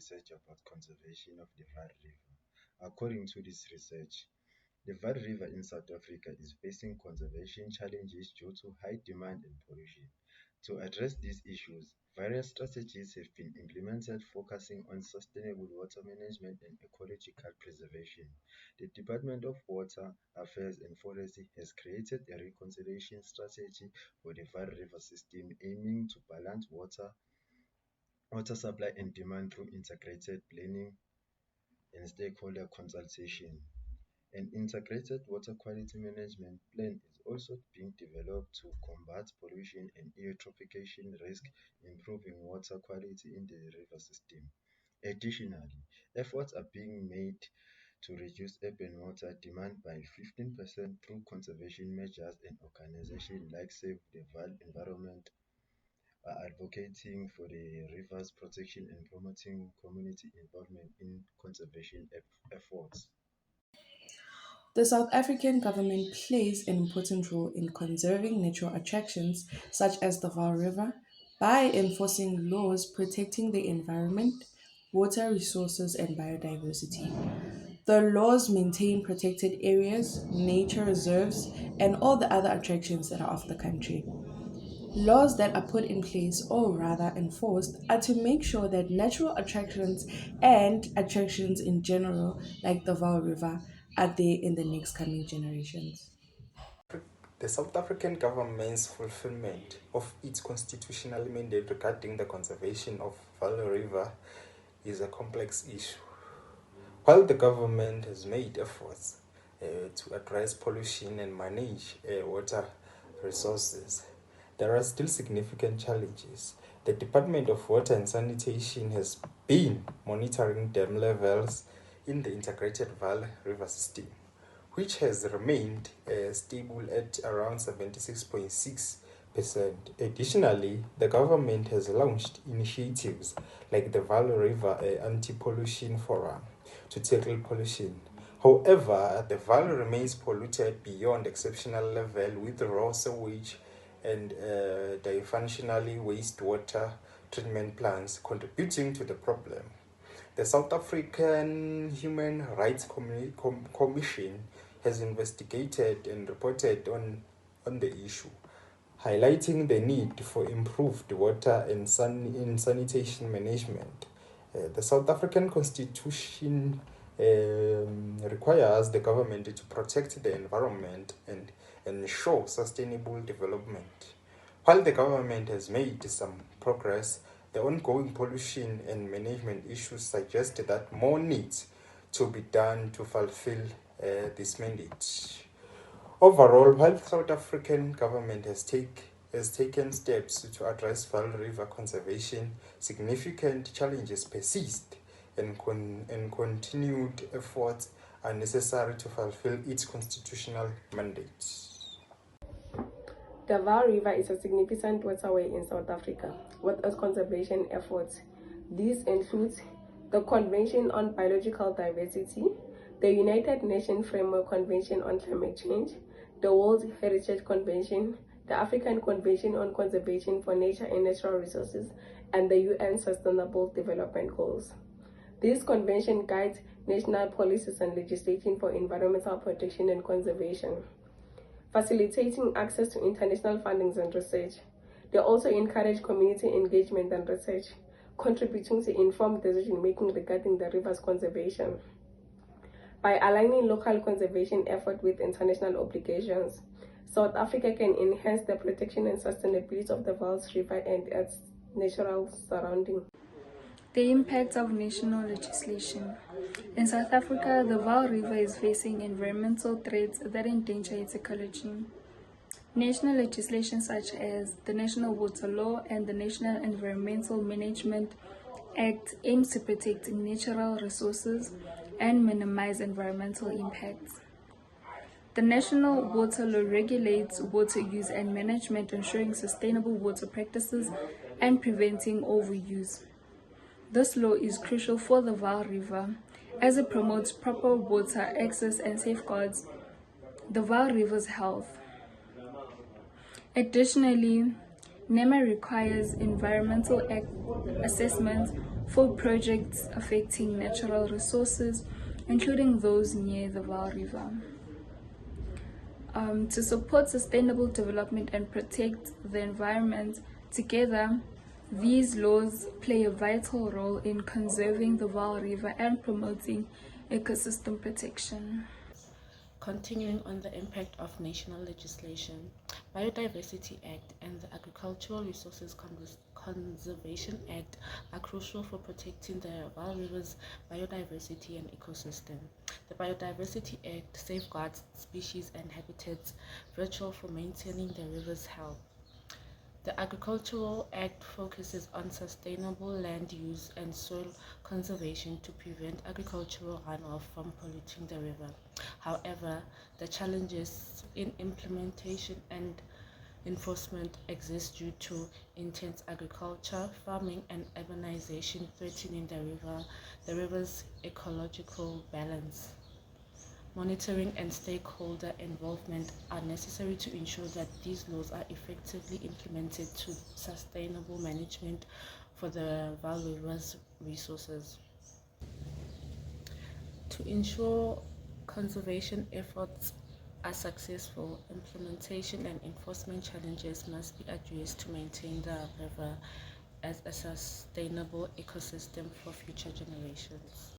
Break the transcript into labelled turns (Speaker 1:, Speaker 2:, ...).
Speaker 1: research about conservation of the Vaal River. According to this research, the Vaal River in South Africa is facing conservation challenges due to high demand and pollution. To address these issues, various strategies have been implemented focusing on sustainable water management and ecological preservation. The Department of Water Affairs and Forestry has created a reconciliation strategy for the Vaal River system aiming to balance water supply and demand through integrated planning and stakeholder consultation. An integrated water quality management plan is also being developed to combat pollution and eutrophication risk, improving water quality in the river system. Additionally, efforts are being made to reduce urban water demand by 15% through conservation measures, and organizations like Save the Vaal Environment are advocating for the river's protection and promoting community involvement in conservation efforts.
Speaker 2: The South African government plays an important role in conserving natural attractions such as the Vaal River by enforcing laws protecting the environment, water resources, and biodiversity. The laws maintain protected areas, nature reserves, and all the other attractions that are of the country. Laws that are put in place, or rather enforced, are to make sure that natural attractions and attractions in general, like the Vaal River, are there in the next coming generations.
Speaker 3: The South African government's fulfillment of its constitutional mandate regarding the conservation of Vaal River is a complex issue. While the government has made efforts to address pollution and manage water resources, there are still significant challenges. The Department of Water and Sanitation has been monitoring dam levels in the integrated Vaal River system, which has remained stable at around 76.6%. Additionally, the government has launched initiatives like the Vaal River Anti-Pollution Forum to tackle pollution. However, the Vaal remains polluted beyond exceptional level with raw sewage and dysfunctional wastewater treatment plants contributing to the problem. The South African Human Rights Commission has investigated and reported on the issue, highlighting the need for improved water and sanitation management. The South African Constitution requires the government to protect the environment and ensure sustainable development. While the government has made some progress, the ongoing pollution and management issues suggest that more needs to be done to fulfill this mandate. Overall, while the South African government has taken steps to address Vaal River conservation, significant challenges persist, and continued efforts are necessary to fulfill its constitutional mandate.
Speaker 4: The Vaal River is a significant waterway in South Africa with its conservation efforts. These include the Convention on Biological Diversity, the United Nations Framework Convention on Climate Change, the World Heritage Convention, the African Convention on Conservation for Nature and Natural Resources, and the UN Sustainable Development Goals. This convention guides national policies and legislation for environmental protection and conservation, facilitating access to international fundings and research. They also encourage community engagement and research, contributing to informed decision-making regarding the river's conservation. By aligning local conservation effort with international obligations, South Africa can enhance the protection and sustainability of the Vaal River and its natural surroundings.
Speaker 5: The impact of national legislation. In South Africa, the Vaal River is facing environmental threats that endanger its ecology. National legislation such as the National Water Law and the National Environmental Management Act aims to protect natural resources and minimize environmental impacts. The National Water Law regulates water use and management, ensuring sustainable water practices and preventing overuse. This law is crucial for the Vaal River as it promotes proper water access and safeguards the Vaal River's health. Additionally, NEMA requires environmental assessments for projects affecting natural resources, including those near the Vaal River. To support sustainable development and protect the environment, together, these laws play a vital role in conserving the Vaal River and promoting ecosystem protection.
Speaker 2: Continuing on the impact of national legislation, Biodiversity Act and the Agricultural Resources Conservation Act are crucial for protecting the Vaal River's biodiversity and ecosystem. The Biodiversity Act safeguards species and habitats vital for maintaining the river's health. The Agricultural Act focuses on sustainable land use and soil conservation to prevent agricultural runoff from polluting the river. However, the challenges in implementation and enforcement exist due to intense agriculture, farming, and urbanization threatening the river's ecological balance. Monitoring and stakeholder involvement are necessary to ensure that these laws are effectively implemented to sustainable management for the Vaal River's resources. To ensure conservation efforts are successful, implementation and enforcement challenges must be addressed to maintain the river as a sustainable ecosystem for future generations.